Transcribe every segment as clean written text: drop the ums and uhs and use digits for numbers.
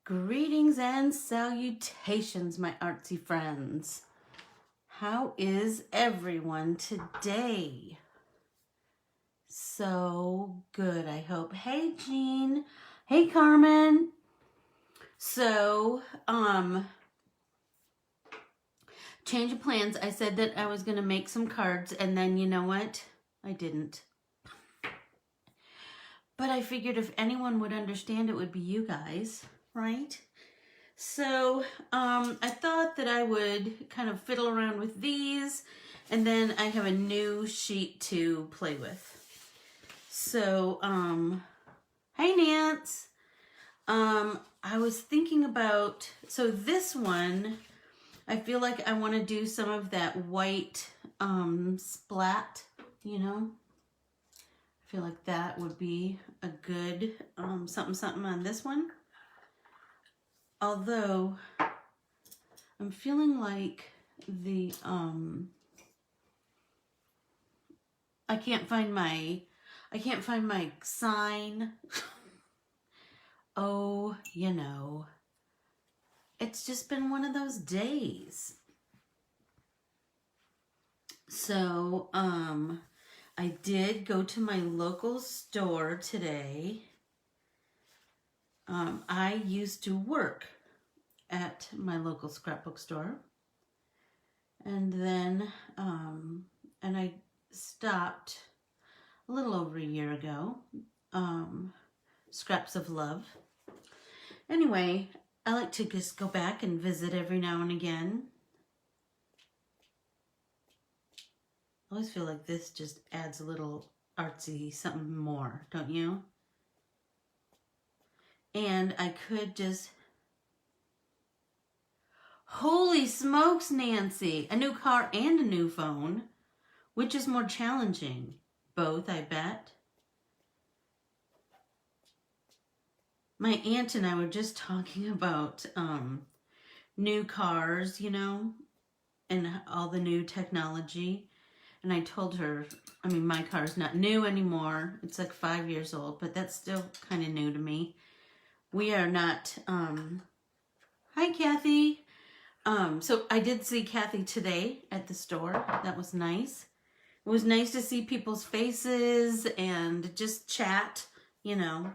Greetings and salutations, my artsy friends. How is everyone today? So good, I hope. Hey, Jean. Hey, Carmen. So, change of plans. I said that I was going to make some cards, and then you know what? I didn't. But I figured if anyone would understand, it would be you guys, right? So I thought that I would kind of fiddle around with these, and then I have a new sheet to play with. So, hi Nance. I was thinking about, so this one, I feel like I want to do some of that white splat, you know? I feel like that would be a good something on this one. Although I'm feeling like the I can't find my sign. Oh, you know. It's just been one of those days. So, I did go to my local store today. I used to work at my local scrapbook store, and then and I stopped a little over a year ago. Scraps of Love. Anyway, I like to just go back and visit every now and again. I always feel like this just adds a little artsy something more, don't you? And I could just, holy smokes, Nancy, a new car and a new phone. Which is more challenging? Both, I bet. My aunt and I were just talking about new cars, you know, and all the new technology. And I told her, I mean, my car's not new anymore. It's like 5 years old, but that's still kind of new to me. We are not, hi Kathy. So I did see Kathy today at the store. That was nice. It was nice to see people's faces and just chat, you know,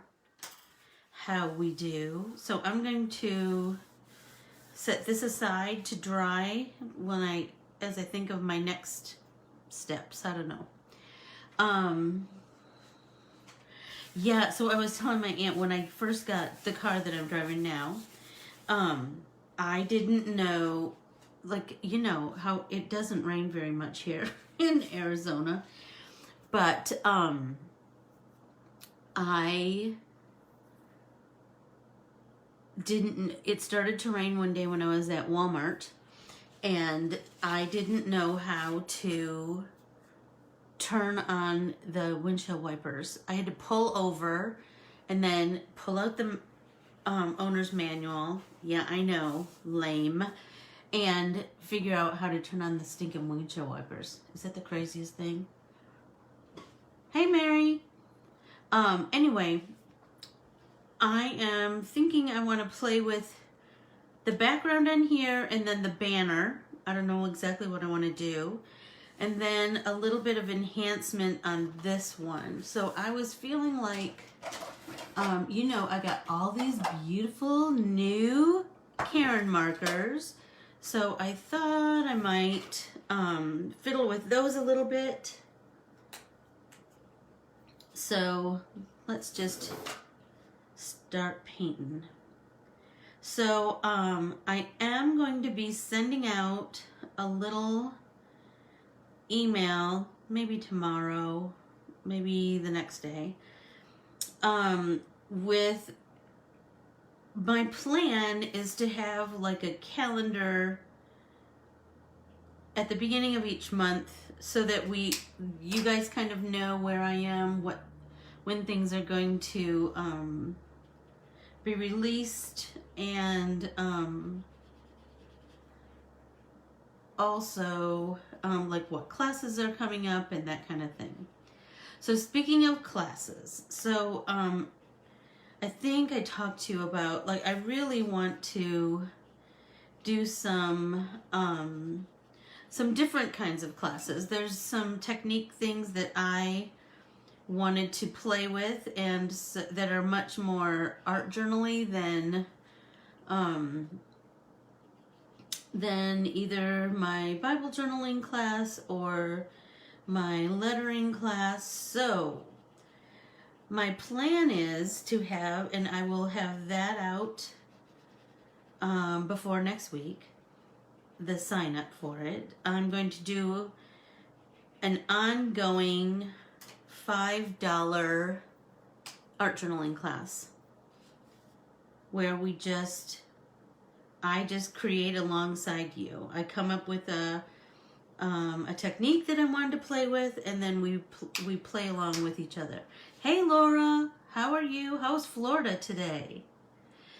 how we do. So I'm going to set this aside to dry as I think of my next steps. I don't know. Yeah, so I was telling my aunt when I first got the car that I'm driving now, I didn't know, like, you know, how it doesn't rain very much here in Arizona, but it started to rain one day when I was at Walmart, and I didn't know how to turn on the windshield wipers. I had to pull over and then pull out the owner's manual. Yeah, I know, lame. And figure out how to turn on the stinking windshield wipers. Is that the craziest thing? Hey, Mary. Anyway, I am thinking I want to play with the background on here and then the banner. I don't know exactly what I want to do. And then a little bit of enhancement on this one. So I was feeling like, you know, I got all these beautiful new Karin markers. So I thought I might fiddle with those a little bit. So let's just start painting. So I am going to be sending out a little email, maybe tomorrow, maybe the next day, with my plan is to have like a calendar at the beginning of each month so that you guys kind of know where I am, when things are going to be released, and also like what classes are coming up and that kind of thing. So speaking of classes, so I think I talked to you about, like, I really want to do some different kinds of classes. There's some technique things that I wanted to play with and that are much more art journally than either my Bible journaling class or my lettering class. So my plan is to have, and I will have that out before next week, the sign up for it. I'm going to do an ongoing $5 art journaling class where I just create alongside you. I come up with a technique that I wanted to play with, and then we play along with each other. Hey Laura, how are you? How's Florida today?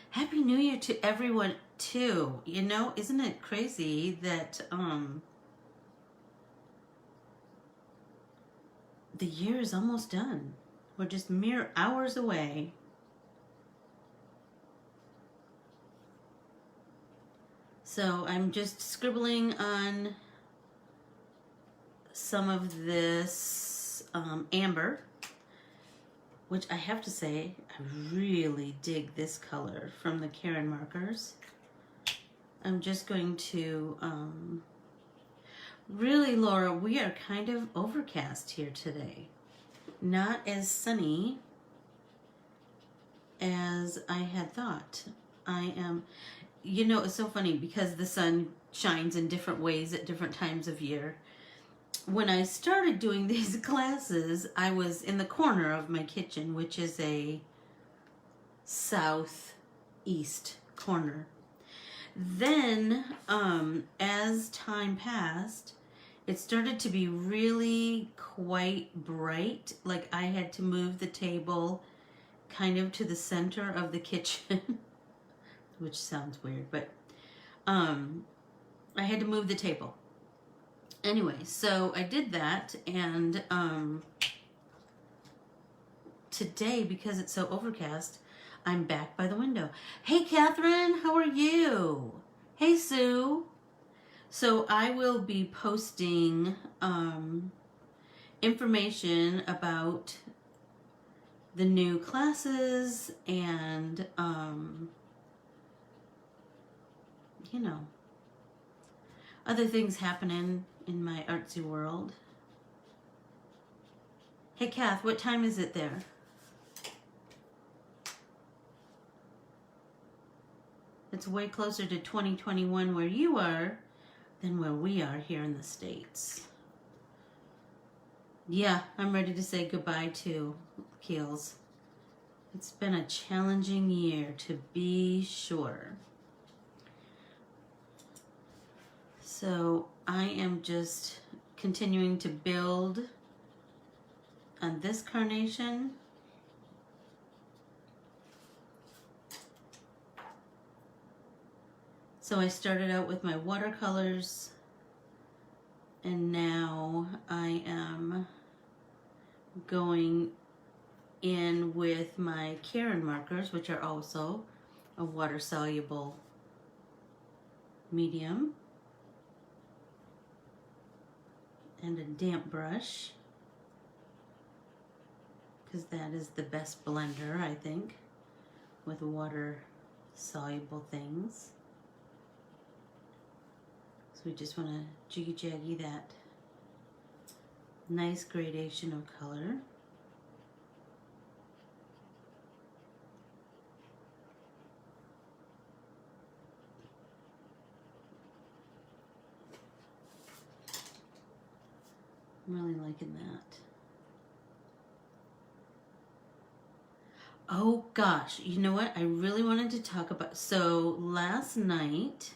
Happy New Year to everyone too. You know, isn't it crazy that the year is almost done? We're just mere hours away. So I'm just scribbling on some of this amber, which I have to say, I really dig this color from the Karin Markers. I'm just going to, really, Laura, we are kind of overcast here today. Not as sunny as I had thought. You know, it's so funny because the sun shines in different ways at different times of year. When I started doing these classes, I was in the corner of my kitchen, which is a southeast corner. Then, as time passed, it started to be really quite bright. Like I had to move the table kind of to the center of the kitchen, which sounds weird, but I had to move the table. Anyway, so I did that, and today, because it's so overcast, I'm back by the window. Hey, Catherine, how are you? Hey, Sue. So I will be posting information about the new classes and, you know, other things happening in my artsy world. Hey, Kath, what time is it there? It's way closer to 2021 where you are than where we are here in the States. Yeah, I'm ready to say goodbye to Keels. It's been a challenging year, to be sure. So I am just continuing to build on this carnation. So I started out with my watercolors, and now I am going in with my Karin Markers, which are also a water-soluble medium, and a damp brush, because that is the best blender, I think, with water-soluble things. So we just want to jiggy-jaggy that nice gradation of color. I'm really liking that. Oh gosh, you know what? I really wanted to talk about, so last night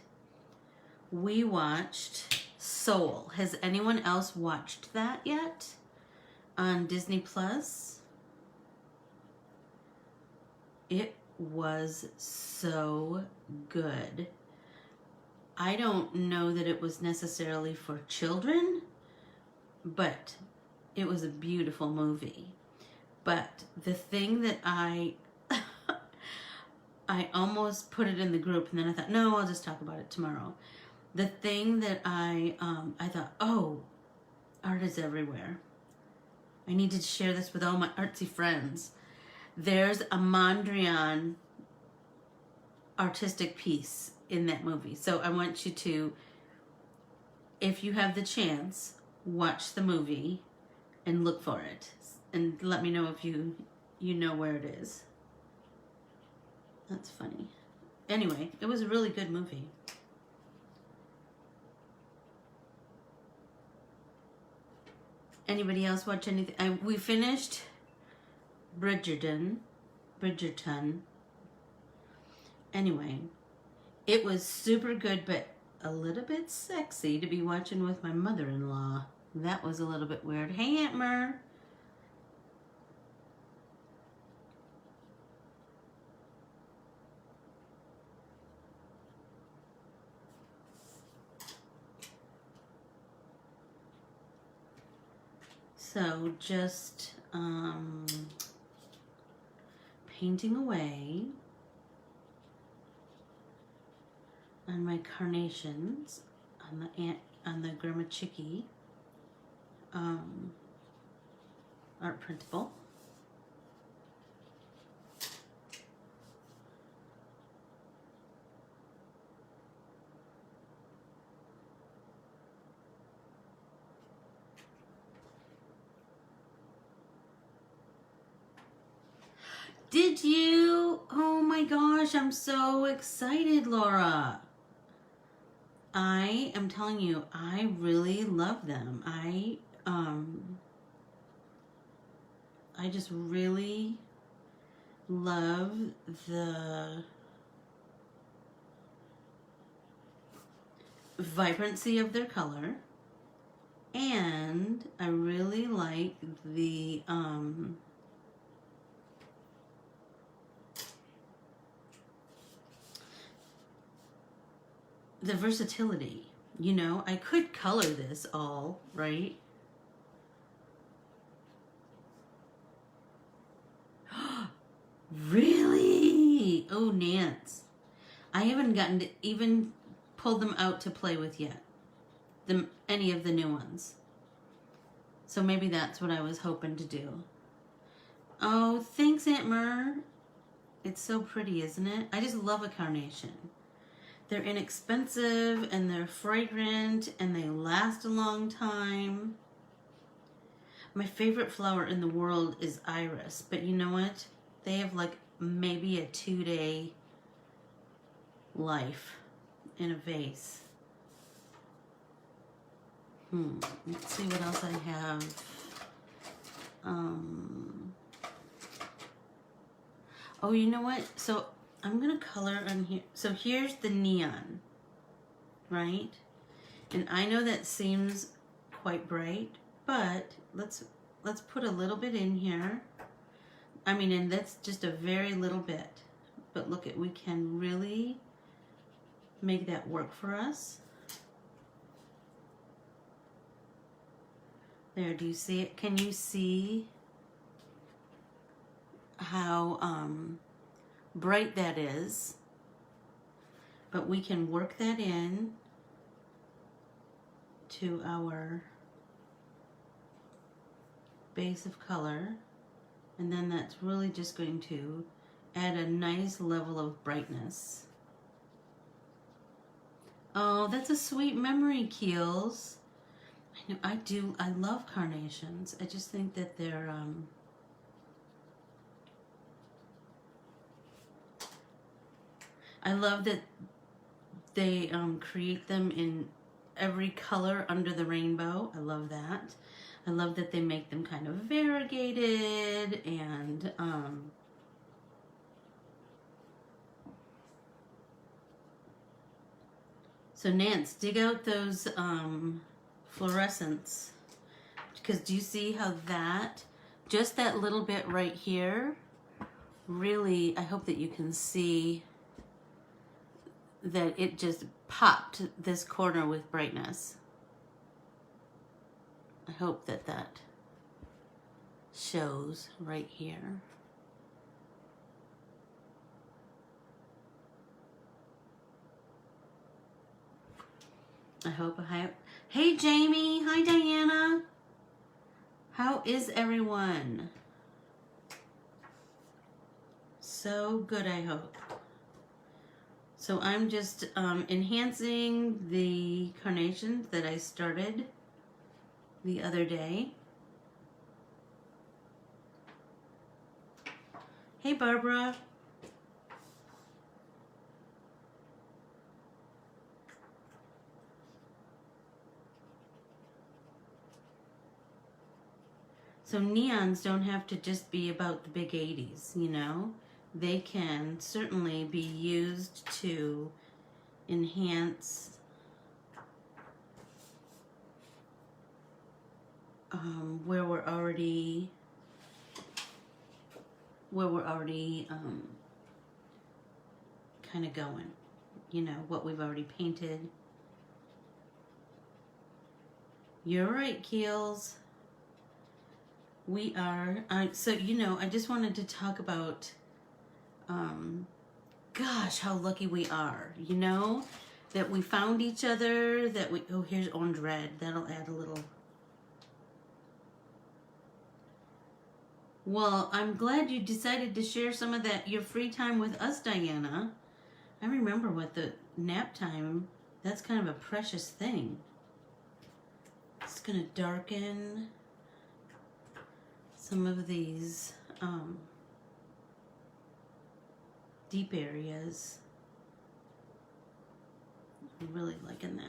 we watched Soul. Has anyone else watched that yet on Disney Plus? It was so good. I don't know that it was necessarily for children, but it was a beautiful movie. But the thing that I I almost put it in the group, and then I thought, no, I'll just talk about it tomorrow. The thing that I thought, oh, art is everywhere. I need to share this with all my artsy friends. There's a Mondrian artistic piece in that movie. So I want you to, if you have the chance, watch the movie and look for it. And let me know if you know where it is. That's funny. Anyway, it was a really good movie. Anybody else watch anything? We finished Bridgerton. Anyway, it was super good, but a little bit sexy to be watching with my mother-in-law. That was a little bit weird. Hey, Aunt Mer. So just painting away on my carnations on the Grandma Chickie art printable. Did you? Oh my gosh, I'm so excited, Laura. I am telling you, I really love them. I just really love the vibrancy of their color, and I really like the versatility. You know, I could color this all, right? Really? Oh, Nance. I haven't gotten to even pull them out to play with yet. Any of the new ones. So maybe that's what I was hoping to do. Oh, thanks, Aunt Mer. It's so pretty, isn't it? I just love a carnation. They're inexpensive, and they're fragrant, and they last a long time. My favorite flower in the world is iris, but you know what? They have like maybe a 2-day life in a vase. Let's see what else I have. Oh, you know what? So I'm gonna color on here. So here's the neon, right? And I know that seems quite bright, but let's put a little bit in here. I mean, and that's just a very little bit. But look at, we can really make that work for us. There, do you see it? Can you see how bright that is? But we can work that in to our base of color, and then that's really just going to add a nice level of brightness. Oh, that's a sweet memory, Keels. I know, I love carnations. I just think that they're I love that they create them in every color under the rainbow. I love that. I love that they make them kind of variegated, and so Nance, dig out those fluorescents, because do you see how that, just that little bit right here, really, I hope that you can see that it just popped this corner with brightness. I hope that that shows right here. I hope I have. Hey, Jamie. Hi, Diana. How is everyone? So good, I hope. So I'm just enhancing the carnations that I started the other day. Hey, Barbara. So neons don't have to just be about the big 80s, you know? They can certainly be used to enhance where we're already kind of going, you know, what we've already painted. You're right, Keels. We are, so, you know, I just wanted to talk about, gosh, how lucky we are, you know, that we found each other, that we, oh, here's orange red. That'll add a little. Well, I'm glad you decided to share some of that, your free time with us, Diana. I remember what the nap time, that's kind of a precious thing. It's going to darken some of these deep areas. I'm really liking that.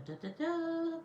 Da, da, da, da.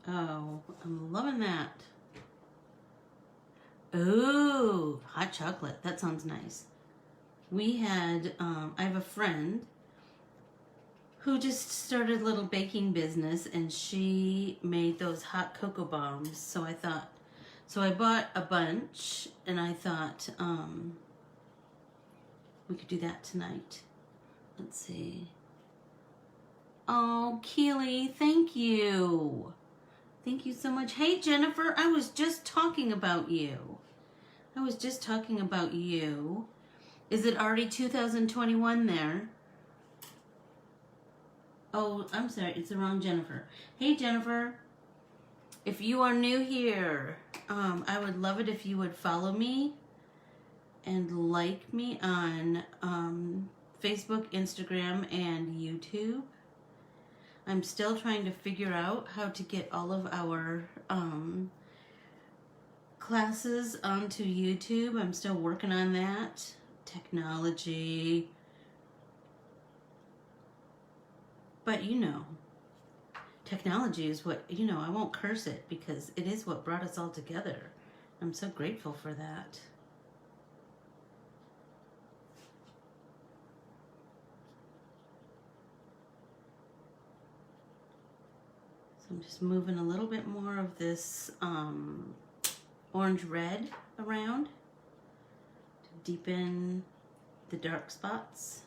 Oh, I'm loving that. Ooh, hot chocolate. That sounds nice. We had, I have a friend who just started a little baking business, and she made those hot cocoa bombs. So I thought, so I bought a bunch, and I thought we could do that tonight. Let's see. Oh, Keely, thank you. Thank you so much. Hey, Jennifer, I was just talking about you. I was just talking about you. Is it already 2021 there? Oh, I'm sorry. It's the wrong Jennifer. Hey, Jennifer. If you are new here, I would love it if you would follow me and like me on Facebook, Instagram, and YouTube. I'm still trying to figure out how to get all of our classes onto YouTube. I'm still working on that. Technology. But you know, technology is what, you know, I won't curse it because it is what brought us all together. I'm so grateful for that. So I'm just moving a little bit more of this orange red around to deepen the dark spots.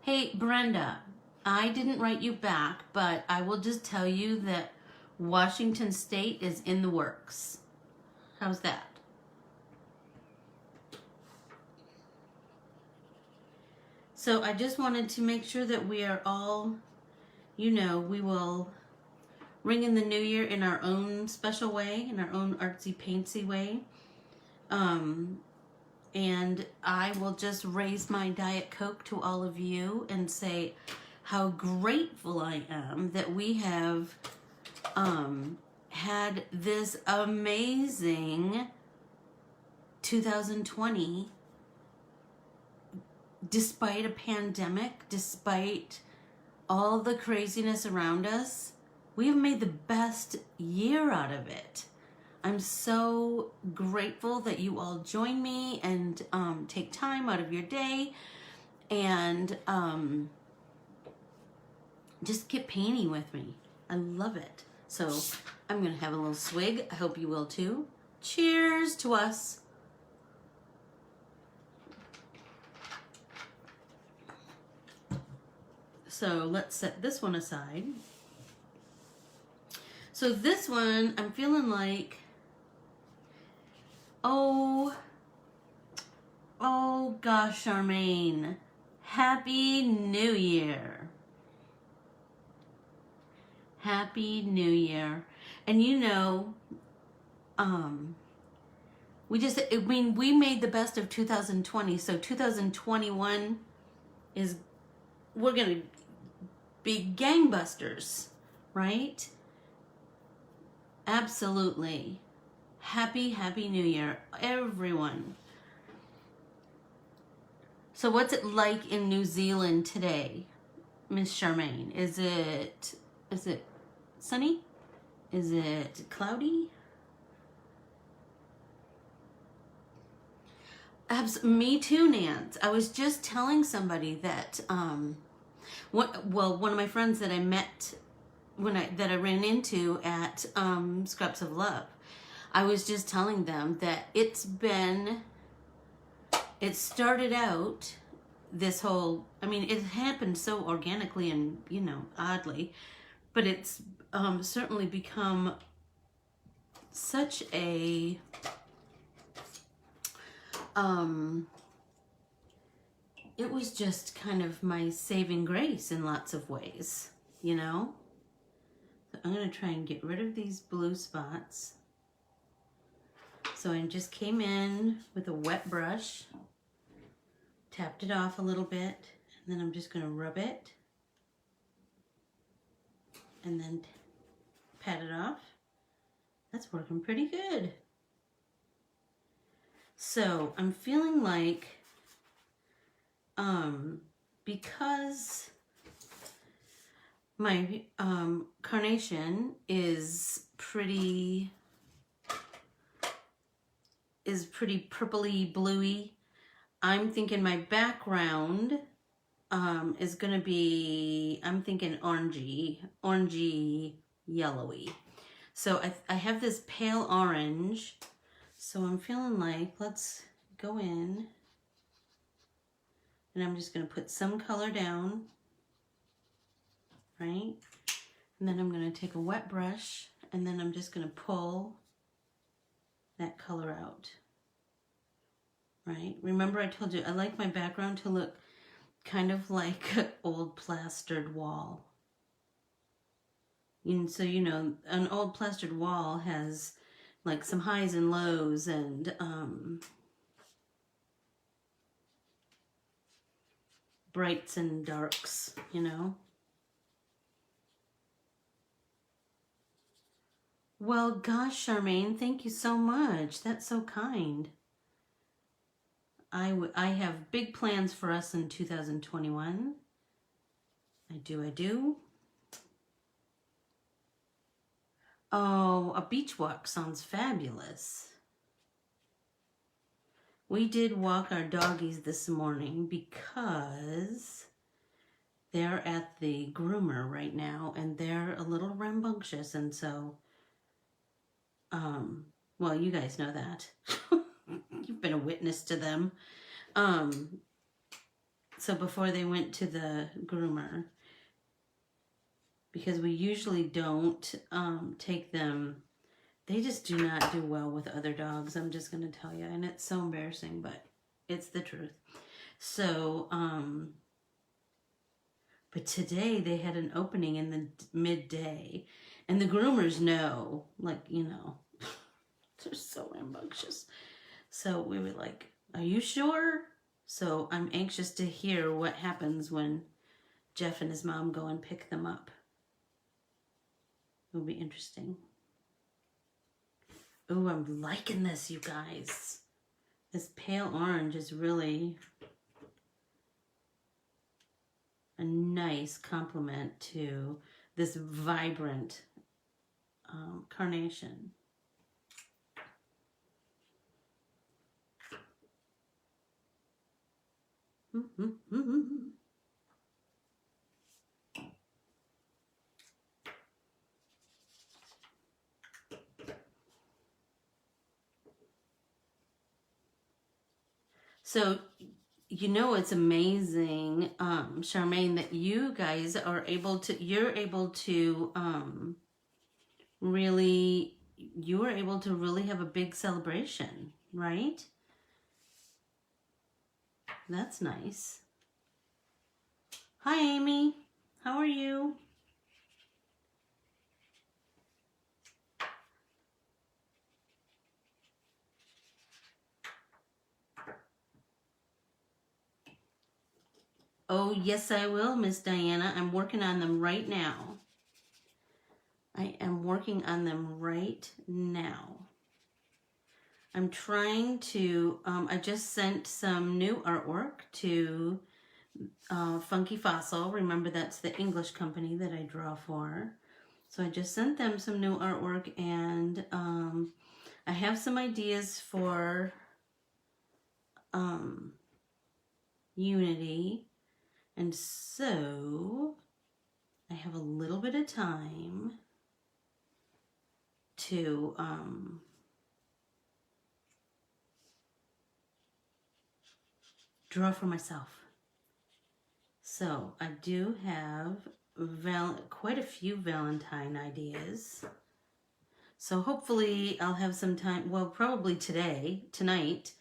Hey, Brenda, I didn't write you back, but I will just tell you that Washington State is in the works. How's that? So I just wanted to make sure that we are all, you know, we will ring in the new year in our own special way, in our own artsy paintsy way. And I will just raise my Diet Coke to all of you and say how grateful I am that we have had this amazing 2020, despite a pandemic, despite all the craziness around us, we've made the best year out of it. I'm so grateful that you all join me and take time out of your day and just get painting with me. I love it. So I'm going to have a little swig. I hope you will too. Cheers to us. So let's set this one aside. So this one, I'm feeling like, oh gosh, Charmaine, Happy New Year. Happy New Year. And you know, we made the best of 2020, so 2021 we're gonna be gangbusters, right? Absolutely. Happy New Year, everyone. So what's it like in New Zealand today, Miss Charmaine? Is it sunny? Is it cloudy? Me too, Nance. I was just telling somebody that one of my friends that I met that I ran into at Scraps of Love, I was just telling them that it started out this whole, it happened so organically and, oddly, but it's certainly become such a it was just kind of my saving grace in lots of ways, So I'm going to try and get rid of these blue spots. So I just came in with a wet brush, tapped it off a little bit, and then I'm just going to rub it and then pat it off. That's working pretty good. So I'm feeling like, because my carnation is pretty purpley bluey, I'm thinking my background is gonna be, I'm thinking orangey yellowy. So I have this pale orange. So I'm feeling like, let's go in and I'm just going to put some color down, right? And then I'm going to take a wet brush and then I'm just going to pull that color out, right? Remember I told you I like my background to look kind of like an old plastered wall. And so, an old plastered wall has like some highs and lows and brights and darks, Well, gosh, Charmaine, thank you so much. That's so kind. I have big plans for us in 2021. I do. Oh, a beach walk sounds fabulous. We did walk our doggies this morning because they're at the groomer right now and they're a little rambunctious, and so, well, you guys know that. You've been a witness to them. So before they went to the groomer, because we usually don't take them, they just do not do well with other dogs. I'm just going to tell you, and it's so embarrassing, but it's the truth. So, but today they had an opening in the midday, and the groomers know, like, they're so rambunctious. So we were like, are you sure? So I'm anxious to hear what happens when Jeff and his mom go and pick them up. It'll be interesting. Oh, I'm liking this, you guys. This pale orange is really a nice complement to this vibrant carnation. So, you know, it's amazing, Charmaine, that you guys are able to, you're able to really have a big celebration, right? That's nice. Hi, Amy. How are you? Oh, yes, I will, Miss Diana. I'm working on them right now. I am working on them right now. I'm trying to, I just sent some new artwork to Funky Fossil. Remember, that's the English company that I draw for. So I just sent them some new artwork, and I have some ideas for Unity. And so I have a little bit of time to draw for myself. So I do have quite a few Valentine ideas. So hopefully I'll have some time, well, probably tonight,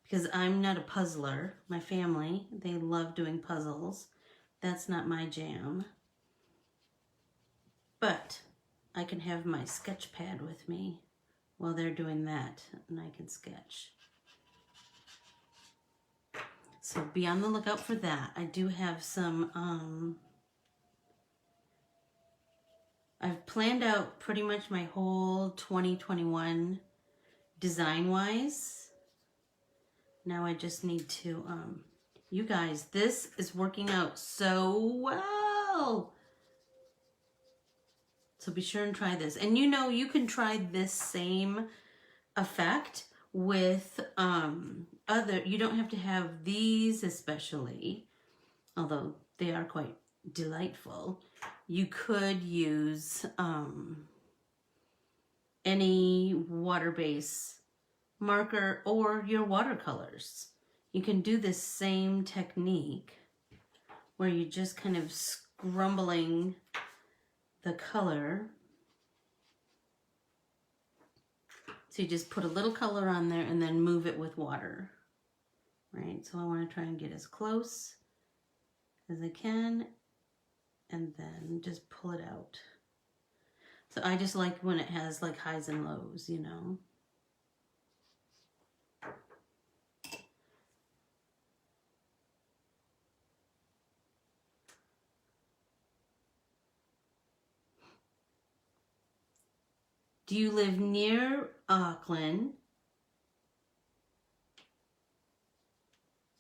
because I'm not a puzzler. My family, they love doing puzzles. That's not my jam. But I can have my sketch pad with me while they're doing that, and I can sketch. So be on the lookout for that. I do have some, I've planned out pretty much my whole 2021 design-wise. Now I just need to, you guys, this is working out so well. So be sure and try this. And you know, you can try this same effect with you don't have to have these especially, although they are quite delightful. You could use any water-based marker or your watercolors. You can do this same technique where you're just kind of scrumbling the color. So you just put a little color on there and then move it with water, right? So I want to try and get as close as I can and then just pull it out. So I just like when it has like highs and lows, you know. Do you live near Auckland?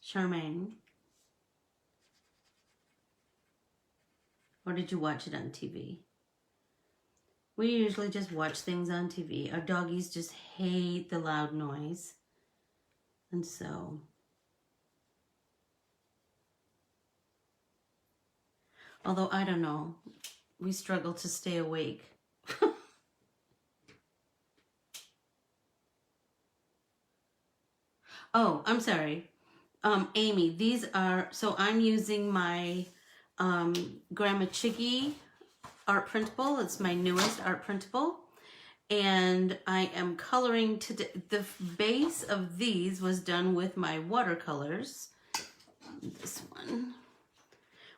Charmaine? Or did you watch it on TV? We usually just watch things on TV. Our doggies just hate the loud noise. And so, although I don't know, we struggle to stay awake. Oh, I'm sorry. Amy, these are, so I'm using my Grandma Chickie art printable. It's my newest art printable. And I am coloring today. The base of these was done with my watercolors. This one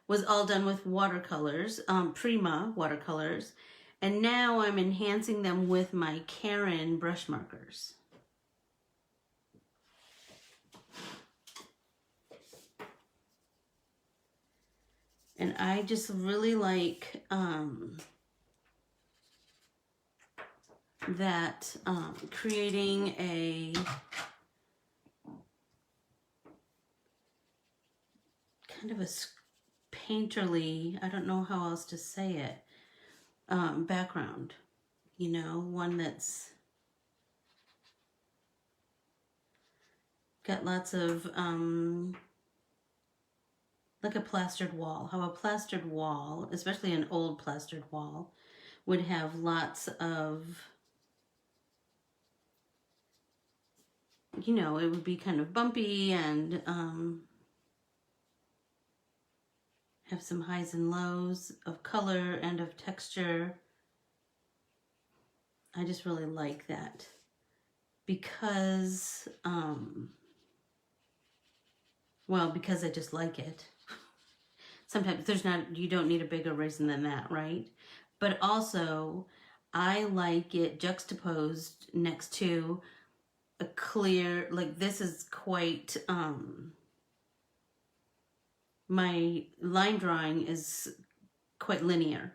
was all done with watercolors, Prima watercolors. And now I'm enhancing them with my Karin brush markers. And I just really like that creating a kind of a painterly, I don't know how else to say it, background. You know, one that's got lots of, like a plastered wall. How a plastered wall, especially an old plastered wall, would have lots of, you know, it would be kind of bumpy and have some highs and lows of color and of texture. I just really like that because, well, because I just like it. Sometimes you don't need a bigger reason than that, right? But also, I like it juxtaposed next to a clear, like this is quite, my line drawing is quite linear.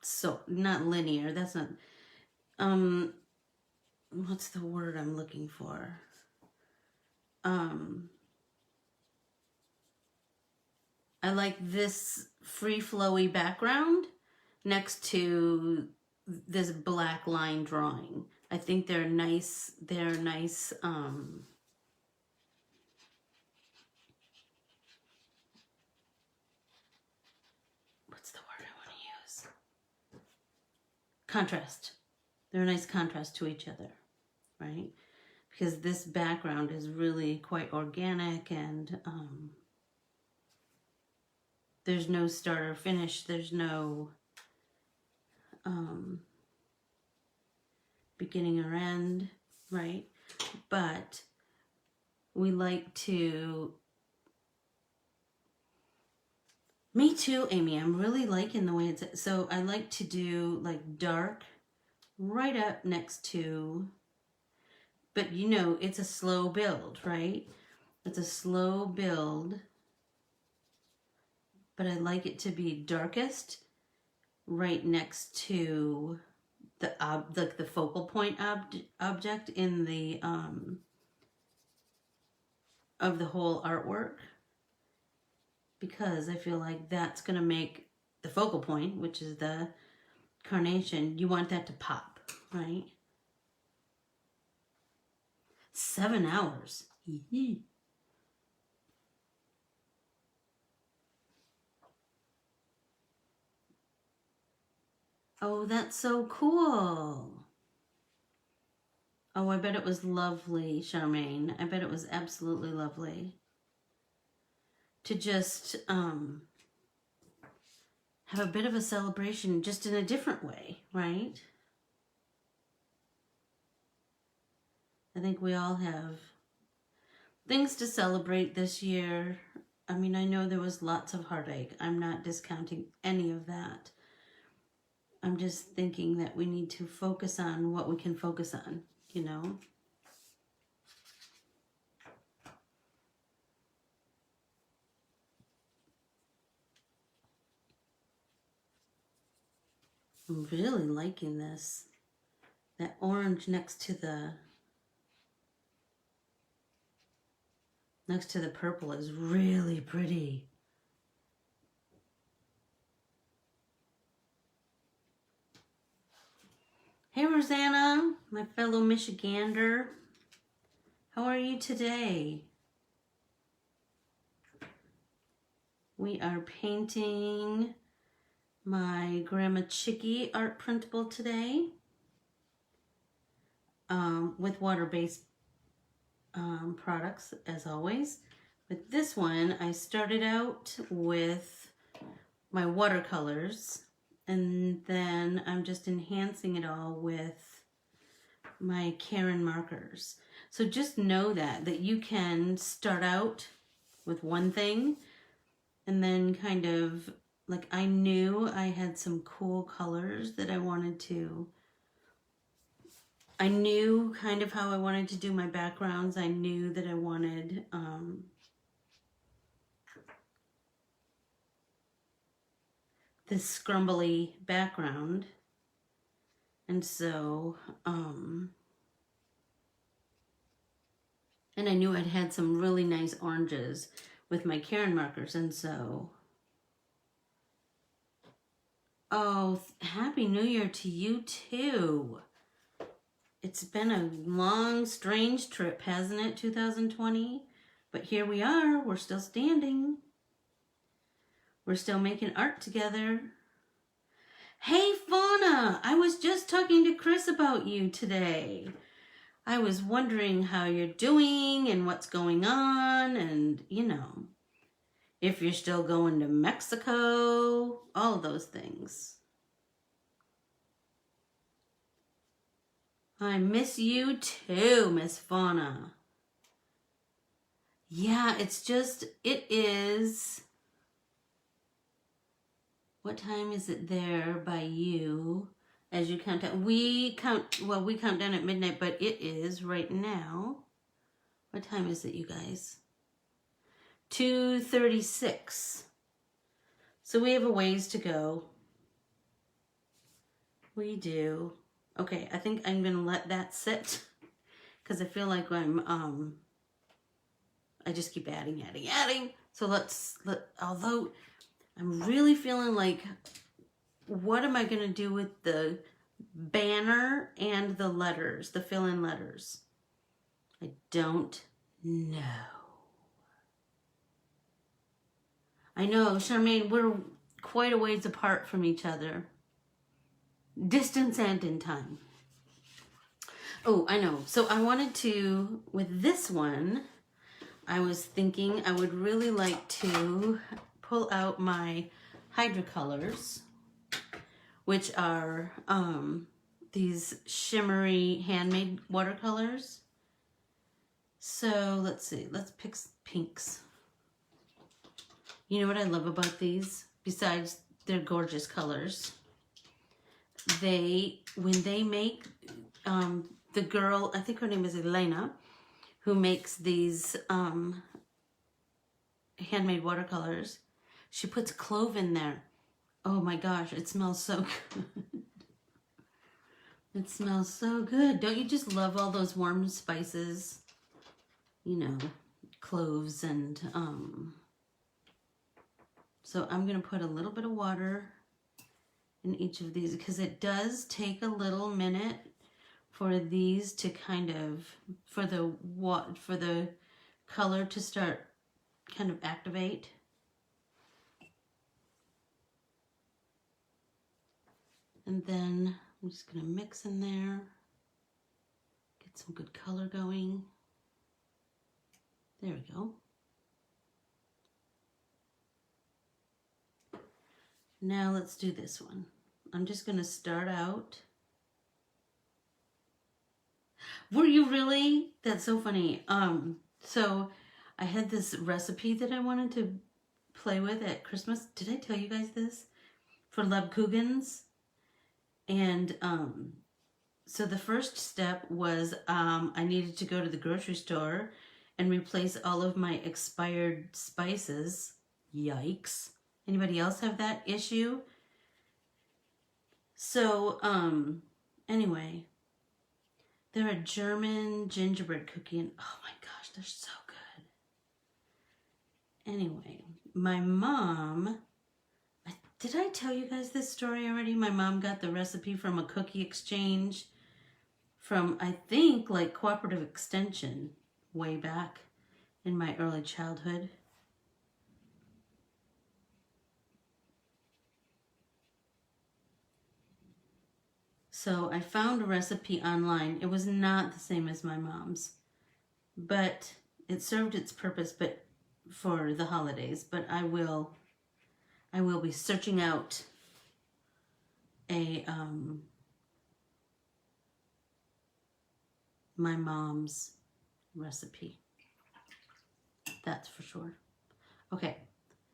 So, not linear, that's not, what's the word I'm looking for? I like this free flowy background next to this black line drawing. I think they're nice, what's the word I want to use? Contrast. They're a nice contrast to each other, right? Because this background is really quite organic and there's no start or finish. There's no beginning or end, right? But we like to... Me too, Amy. I'm really liking the way it's... So I like to do like dark right up next to... But you know, it's a slow build, right? It's a slow build. But I like it to be darkest right next to the focal point object in the of the whole artwork, because I feel like that's gonna make the focal point, which is the carnation. You want that to pop, right? 7 hours. Oh, that's so cool. Oh, I bet it was lovely, Charmaine. I bet it was absolutely lovely to just have a bit of a celebration just in a different way, right? I think we all have things to celebrate this year. I mean, I know there was lots of heartache. I'm not discounting any of that. I'm just thinking that we need to focus on what we can focus on, you know? I'm really liking this. That orange next to the purple is really pretty. Hey, Rosanna, my fellow Michigander. How are you today? We are painting my Grandma Chickie art printable today with water-based products, as always. With this one, I started out with my watercolors, and then I'm just enhancing it all with my Karin Markers. So just know that you can start out with one thing and then kind of, like, I knew I had some cool colors that I wanted to, I knew kind of how I wanted to do my backgrounds. I knew that I wanted this scrumbly background. And so, and I knew I'd had some really nice oranges with my Karin markers. And so, oh, Happy New Year to you too. It's been a long, strange trip, hasn't it, 2020? But here we are. We're still standing. We're still making art together. Hey, Fauna! I was just talking to Chris about you today. I was wondering how you're doing and what's going on and, you know, if you're still going to Mexico, all those things. I miss you too, Miss Fauna. Yeah, it is... What time is it there by you as you count down? We count down at midnight, but it is right now. What time is it, you guys? 2:36. So we have a ways to go. We do. Okay, I think I'm going to let that sit because I feel like I just keep adding. So although I'm really feeling like, what am I going to do with the banner and the letters, the fill-in letters? I don't know. I know, Charmaine, we're quite a ways apart from each other. Distance and in time. Oh, I know. So I wanted to, with this one, I was thinking I would really like to pull out my Hydracolors, which are these shimmery handmade watercolors. So let's see, let's pick pinks. You know what I love about these? Besides their gorgeous colors, when they make, the girl, I think her name is Elena, who makes these handmade watercolors, she puts clove in there. Oh my gosh, it smells so good. It smells so good. Don't you just love all those warm spices? You know, cloves and, so I'm going to put a little bit of water in each of these because it does take a little minute for these to kind of, for the color to start kind of activate. And then I'm just going to mix in there, get some good color going. There we go. Now let's do this one. I'm just going to start out. Were you really? That's so funny. So I had this recipe that I wanted to play with at Christmas. Did I tell you guys this? For Lebkuchens. And so the first step was I needed to go to the grocery store and replace all of my expired spices. Yikes. Anybody else have that issue? So, anyway, they're a German gingerbread cookie, and oh my gosh, they're so good. Anyway, my mom, did I tell you guys this story already? My mom got the recipe from a cookie exchange from, I think, like Cooperative Extension way back in my early childhood. So I found a recipe online. It was not the same as my mom's, but it served its purpose, but for the holidays. But I will be searching out my mom's recipe. That's for sure. Okay,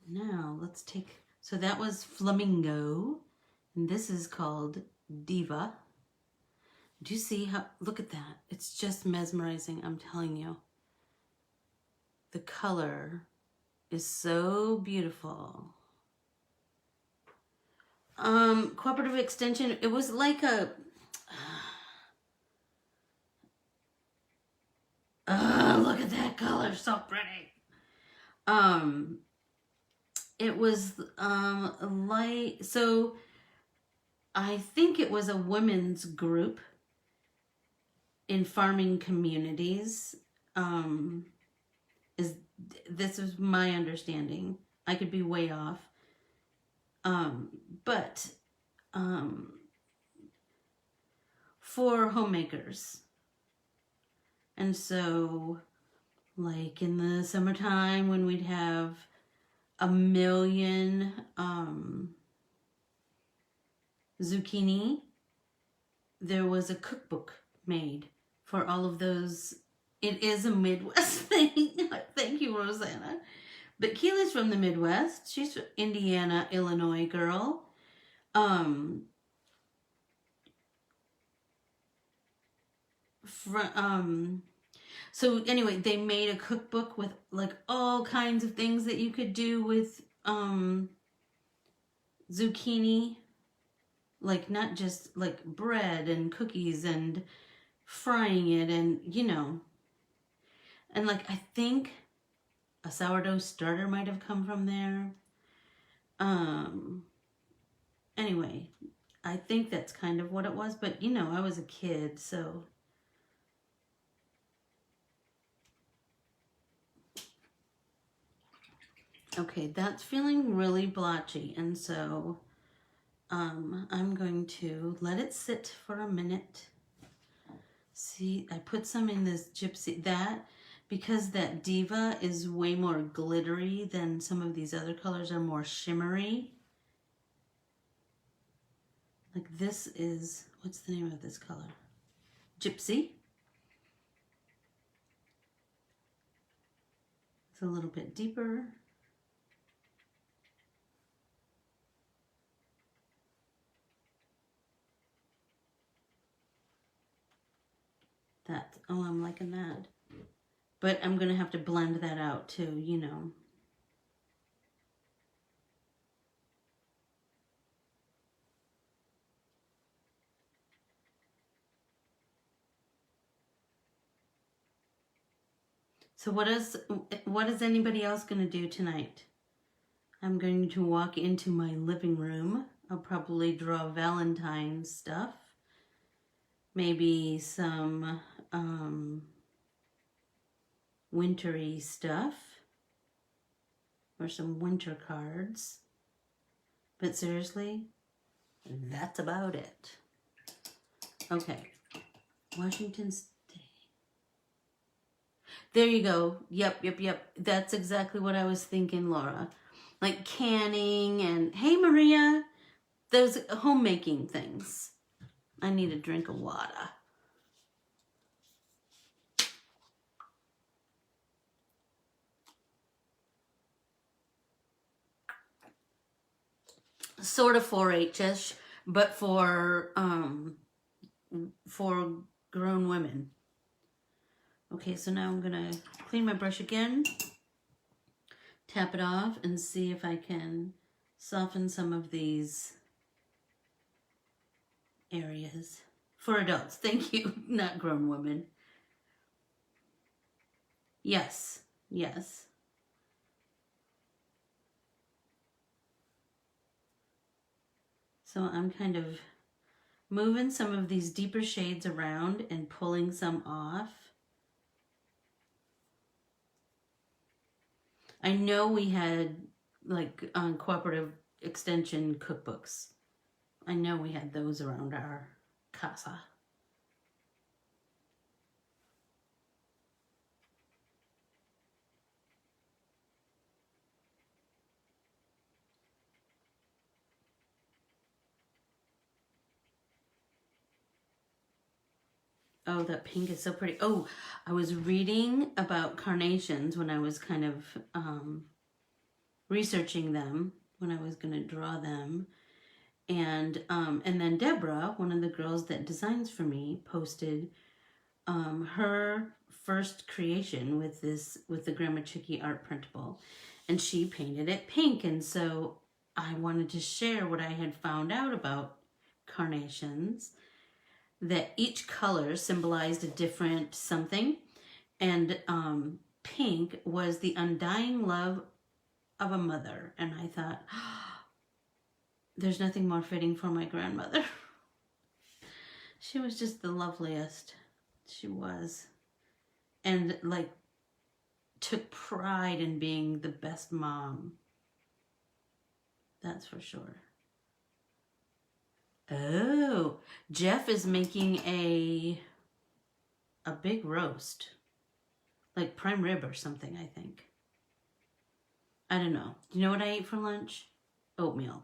now let's take, so that was Flamingo, and this is called Diva. Do you see how, look at that. It's just mesmerizing, I'm telling you. The color is so beautiful. Cooperative Extension, it was like a, look at that color, so pretty. It was like, so I think it was a women's group in farming communities. This is my understanding. I could be way off. But for homemakers. And so, like in the summertime when we'd have a million zucchini, there was a cookbook made for all of those. It is a Midwest thing. Thank you, Rosanna. But Keely's from the Midwest. She's an Indiana, Illinois girl. So anyway, they made a cookbook with like all kinds of things that you could do with zucchini, like not just like bread and cookies and frying it, and you know, and like I think a sourdough starter might have come from there. Anyway, I think that's kind of what it was, but you know, I was a kid, so. Okay, that's feeling really blotchy, and so I'm going to let it sit for a minute. See, I put some in this gypsy, because that Diva is way more glittery than some of these other colors are more shimmery. Like this is, what's the name of this color? Gypsy. It's a little bit deeper. That, oh, I'm liking that. But I'm going to have to blend that out too, you know. So what is anybody else going to do tonight? I'm going to walk into my living room. I'll probably draw Valentine's stuff. Maybe some wintry stuff. Or some winter cards. But seriously, that's about it. Okay. Washington State. There you go. Yep. That's exactly what I was thinking, Laura. Like canning and, hey Maria, those homemaking things. I need a drink of water. Sort of 4-H-ish, but for grown women. Okay, so now I'm gonna clean my brush again, tap it off, and see if I can soften some of these areas. For adults, thank you, not grown women. Yes. So I'm kind of moving some of these deeper shades around and pulling some off. I know we had like cooperative extension cookbooks. I know we had those around our casa. Oh, that pink is so pretty. Oh, I was reading about carnations when I was kind of researching them when I was going to draw them. And then Deborah, one of the girls that designs for me, posted her first creation with the Grandma Chickie art printable. And she painted it pink. And so I wanted to share what I had found out about carnations, that each color symbolized a different something. And pink was The Undying Love of a Mother. And I thought, there's nothing more fitting for my grandmother. She was just the loveliest. She was. And like took pride in being the best mom. That's for sure. Oh, Jeff is making a big roast. Like prime rib or something, I think. I don't know. Do you know what I ate for lunch? Oatmeal.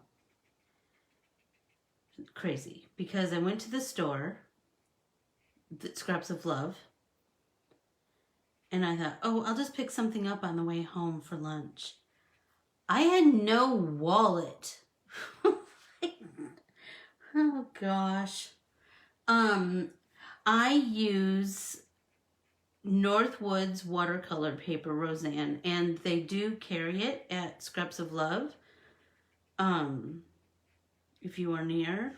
Crazy. Because I went to the store, the Scraps of Love, and I thought, oh, I'll just pick something up on the way home for lunch. I had no wallet. Oh gosh. I use Northwood's watercolor paper, Roseanne, and they do carry it at Scraps of Love. If you are near.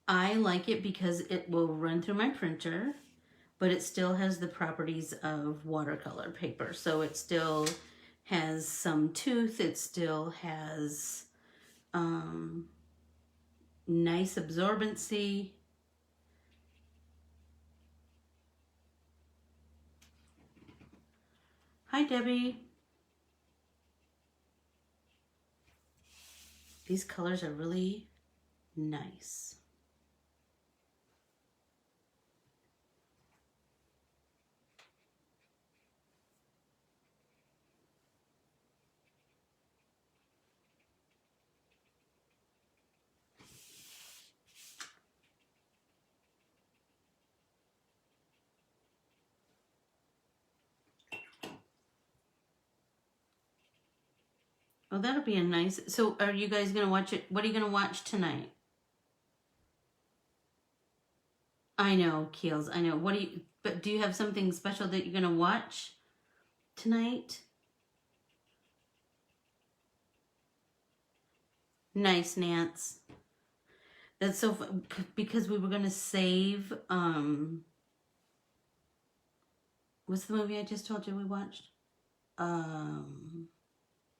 I like it because it will run through my printer, but it still has the properties of watercolor paper. So it still has some tooth. It still has nice absorbency. Hi, Debbie. These colors are really nice. Oh, that'll be a nice... So are you guys going to watch it? What are you going to watch tonight? I know, Keels. I know. What do you... But do you have something special that you're going to watch tonight? Nice, Nance. That's so fun. Because we were going to save... What's the movie I just told you we watched?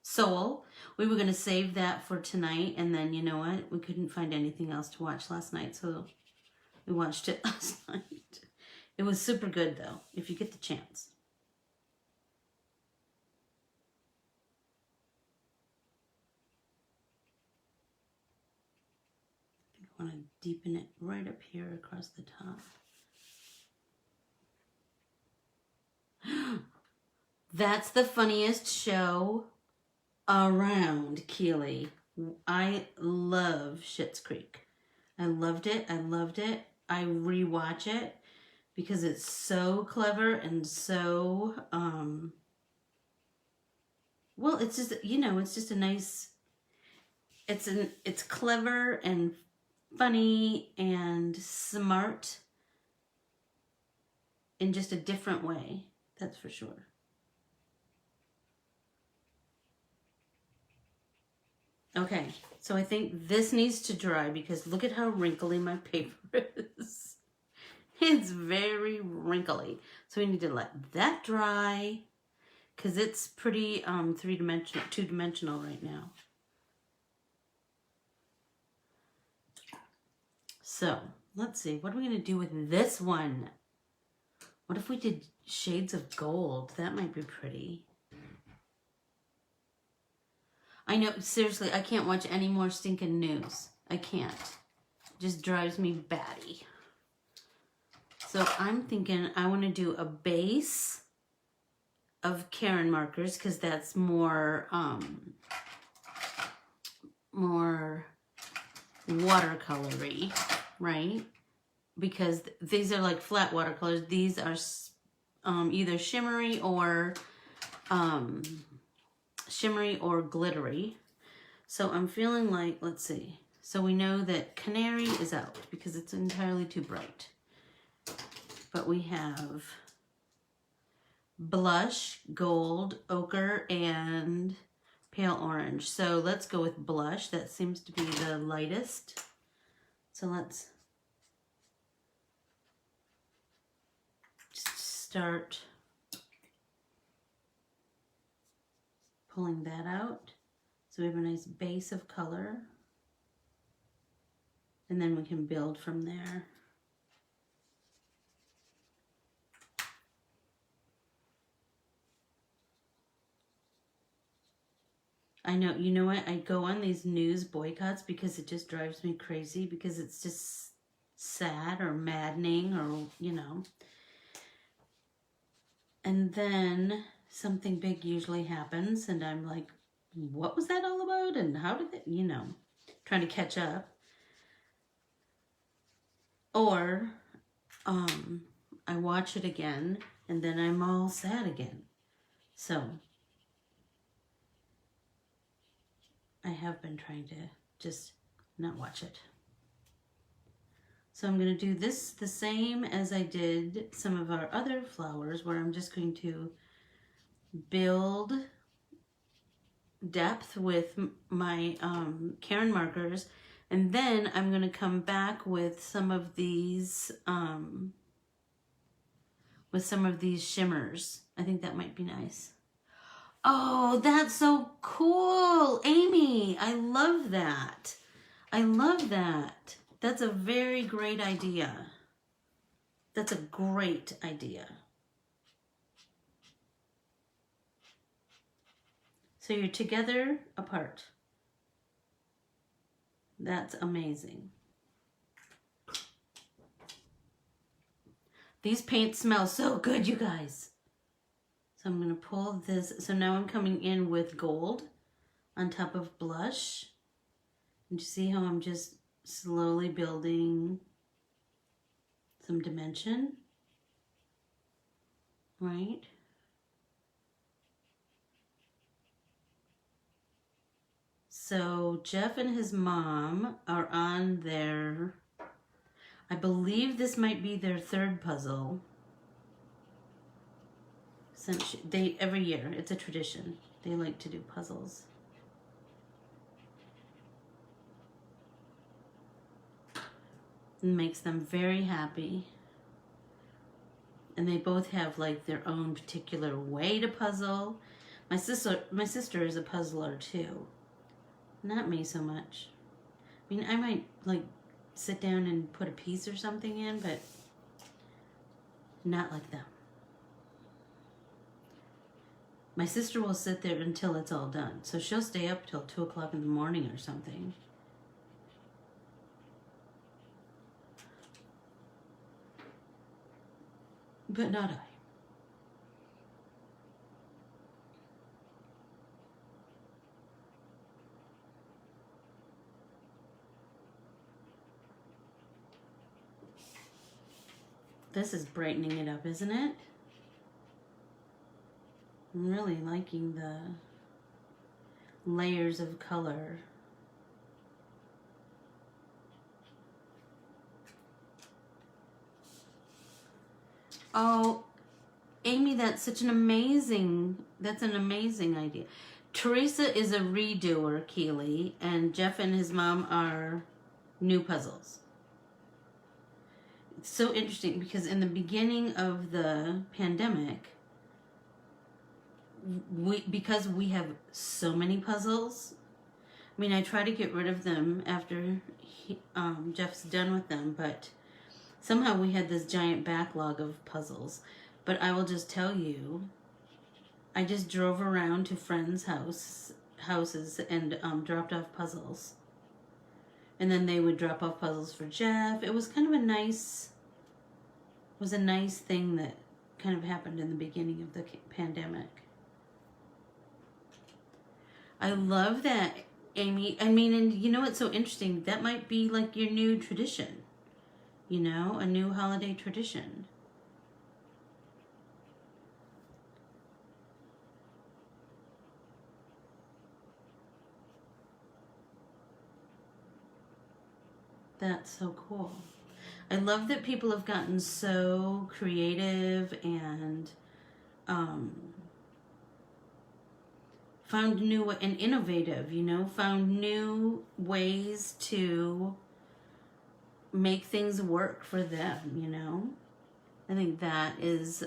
Soul. We were going to save that for tonight, and then you know what? We couldn't find anything else to watch last night, so we watched it last night. It was super good, though, if you get the chance. I think I want to deepen it right up here across the top. That's the funniest show around, Keely. I love Schitt's Creek. I loved it. I loved it. I rewatch it because it's so clever and so well, it's just, you know, it's just a nice, it's clever and funny and smart in just a different way. That's for sure. Okay, so I think this needs to dry because look at how wrinkly my paper is. It's very wrinkly. So we need to let that dry because it's pretty two-dimensional right now. So let's see, what are we going to do with this one? What if we did shades of gold? That might be pretty. I know, seriously, I can't watch any more stinking news. I can't. It just drives me batty. So I'm thinking I want to do a base of Karin Markers because that's more watercolory, right? Because these are like flat watercolors. These are either shimmery or glittery. So I'm feeling like, let's see. So we know that Canary is out because it's entirely too bright. But we have blush, gold, ochre, and pale orange. So let's go with blush. That seems to be the lightest. So let's... start pulling that out. So we have a nice base of color. And then we can build from there. I know, you know what? I go on these news boycotts because it just drives me crazy because it's just sad or maddening or, you know. And then something big usually happens and I'm like, what was that all about? And how did it, you know, trying to catch up. Or I watch it again and then I'm all sad again. So I have been trying to just not watch it. So I'm going to do this the same as I did some of our other flowers, where I'm just going to build depth with my Karin markers, and then I'm going to come back with some of these shimmers. I think that might be nice. Oh, that's so cool, Amy. I love that. I love that. That's a very great idea. That's a great idea. So you're together, apart. That's amazing. These paints smell so good, you guys. So I'm going to pull this. So now I'm coming in with gold on top of blush. And you see how I'm just slowly building some dimension, right? So Jeff and his mom are on their, I believe this might be their third puzzle. Since they, every year, it's a tradition. They like to do puzzles. It makes them very happy. And they both have like their own particular way to puzzle. My sister is a puzzler too. Not me so much. I mean, I might like sit down and put a piece or something in, but not like them. My sister will sit there until it's all done. So she'll stay up till 2 o'clock in the morning or something. But not I. This is brightening it up, isn't it? I'm really liking the layers of color. Oh, Amy, that's an amazing idea. Teresa is a redoer, Keely, and Jeff and his mom are new puzzles. It's so interesting because in the beginning of the pandemic, because we have so many puzzles, I mean, I try to get rid of them after Jeff's done with them, but somehow we had this giant backlog of puzzles. But I will just tell you, I just drove around to friends' houses and dropped off puzzles. And then they would drop off puzzles for Jeff. It was kind of a nice thing that kind of happened in the beginning of the pandemic. I love that, Amy. I mean, and you know what's so interesting? That might be like your new tradition. You know, a new holiday tradition. That's so cool. I love that people have gotten so creative and found new and innovative, you know, found new ways to make things work for them, you know. I think that is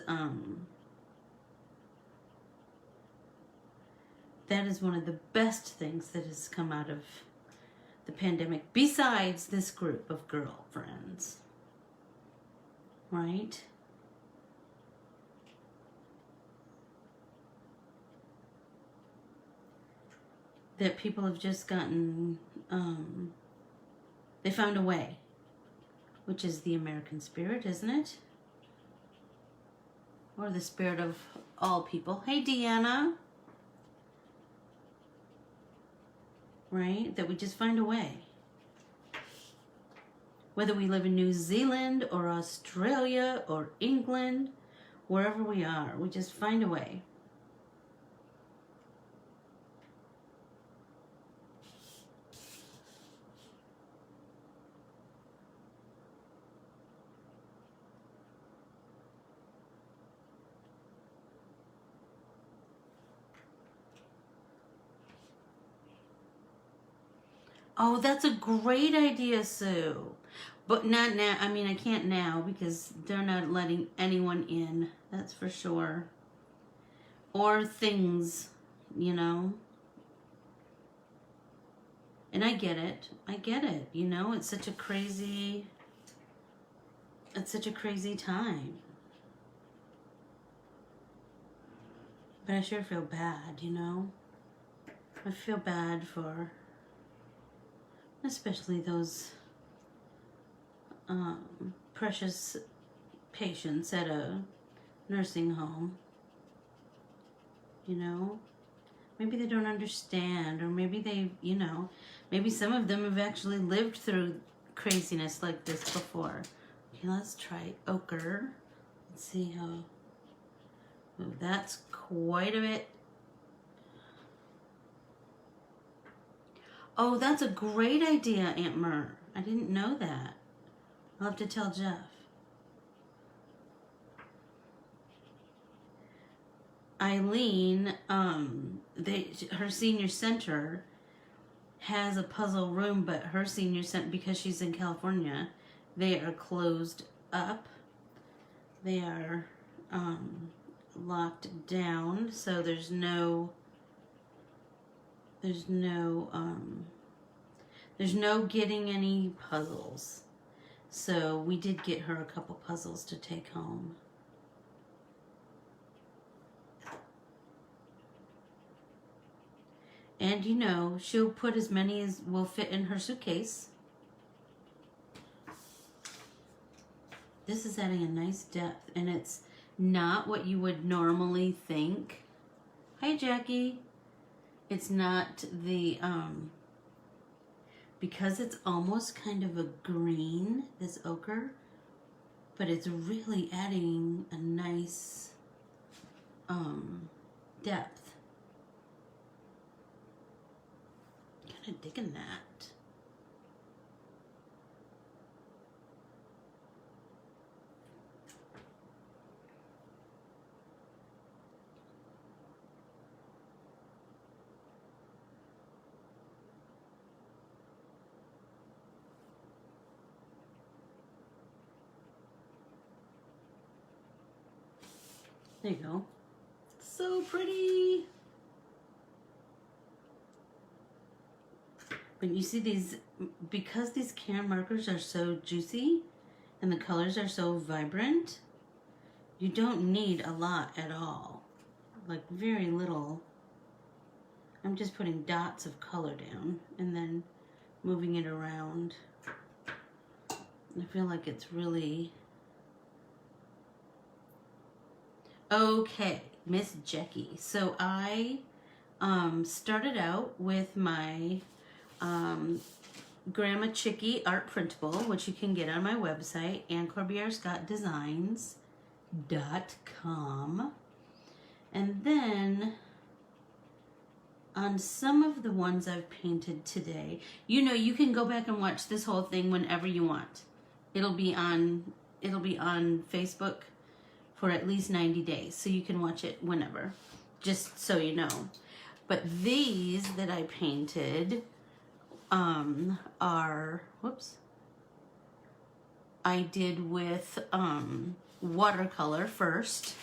one of the best things that has come out of the pandemic, besides this group of girlfriends, right? That people have just gotten, they found a way, which is the American spirit, isn't it? Or the spirit of all people. Hey, Deanna. Right? That we just find a way. Whether we live in New Zealand or Australia or England, wherever we are, we just find a way. Oh, that's a great idea, Sue. But not now. I mean, I can't now because they're not letting anyone in. That's for sure. Or things, you know. And I get it. I get it. You know, it's such a crazy time. But I sure feel bad, you know. I feel bad for especially those precious patients at a nursing home. You know, maybe they don't understand, or maybe they, you know, maybe some of them have actually lived through craziness like this before. Okay, let's try ochre. Let's see how, oh, that's quite a bit. Oh, that's a great idea, Aunt Mer. I didn't know that. I'll have to tell Jeff. Eileen, her senior center has a puzzle room, but her senior center, because she's in California, they are closed up. They are locked down, so there's no getting any puzzles. So we did get her a couple puzzles to take home. And you know, she'll put as many as will fit in her suitcase. This is adding a nice depth, and it's not what you would normally think. Hi, Jackie. It's not the, because it's almost kind of a green, this ochre, but it's really adding a nice depth. Kind of digging that. There you go. So pretty. But you see these, because these Karin markers are so juicy and the colors are so vibrant, you don't need a lot at all. Like very little. I'm just putting dots of color down and then moving it around. I feel like it's really... Okay, Miss Jackie. So I started out with my Grandma Chickie art printable, which you can get on my website, and Corbiere-Scott Designs.com. And then on some of the ones I've painted today, you know, you can go back and watch this whole thing whenever you want. It'll be on Facebook for at least 90 days, so you can watch it whenever, just so you know. But these that I painted are, whoops, I did with watercolor first,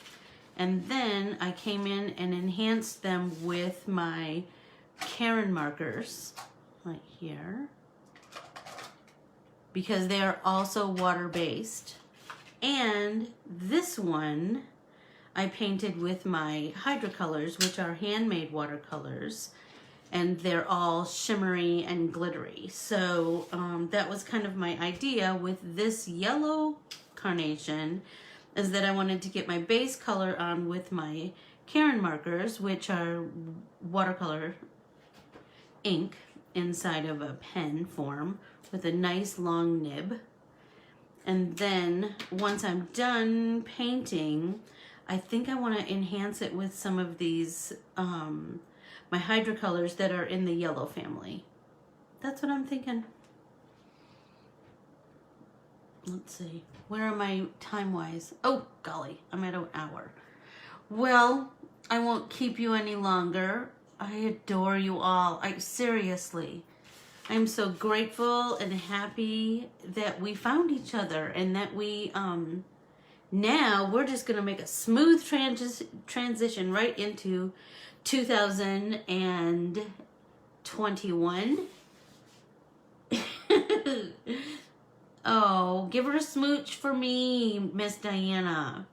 and then I came in and enhanced them with my Karin Markers right here, because they are also water-based. And this one I painted with my Hydracolors, which are handmade watercolors, and they're all shimmery and glittery. So that was kind of my idea with this yellow carnation, is that I wanted to get my base color on with my Karin Markers, which are watercolor ink inside of a pen form with a nice long nib. And then once I'm done painting, I think I want to enhance it with some of these my Hydracolors that are in the yellow family. That's what I'm thinking. Let's see, where am I time-wise? Oh, golly, I'm at an hour. Well, I won't keep you any longer. I adore you all. Seriously, I'm so grateful and happy that we found each other, and that we, now we're just going to make a smooth transition right into 2021. Oh, give her a smooch for me, Miss Diana.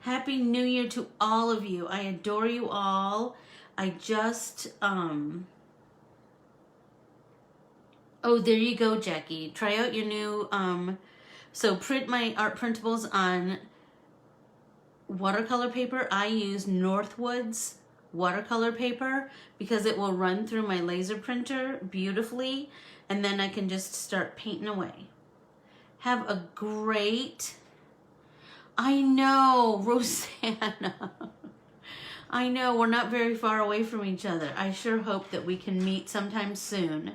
Happy New Year to all of you. I adore you all. I just, oh, there you go, Jackie. Try out your new, so print my art printables on watercolor paper. I use Northwood's watercolor paper because it will run through my laser printer beautifully, and then I can just start painting away. Have a great, I know, Rosanna. I know, we're not very far away from each other. I sure hope that we can meet sometime soon.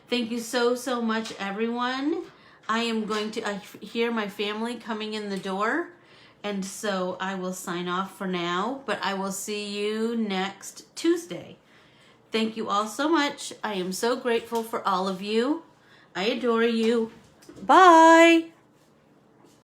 Thank you so, so much, everyone. I am going to, I hear my family coming in the door, and so I will sign off for now, but I will see you next Tuesday. Thank you all so much. I am so grateful for all of you. I adore you. Bye.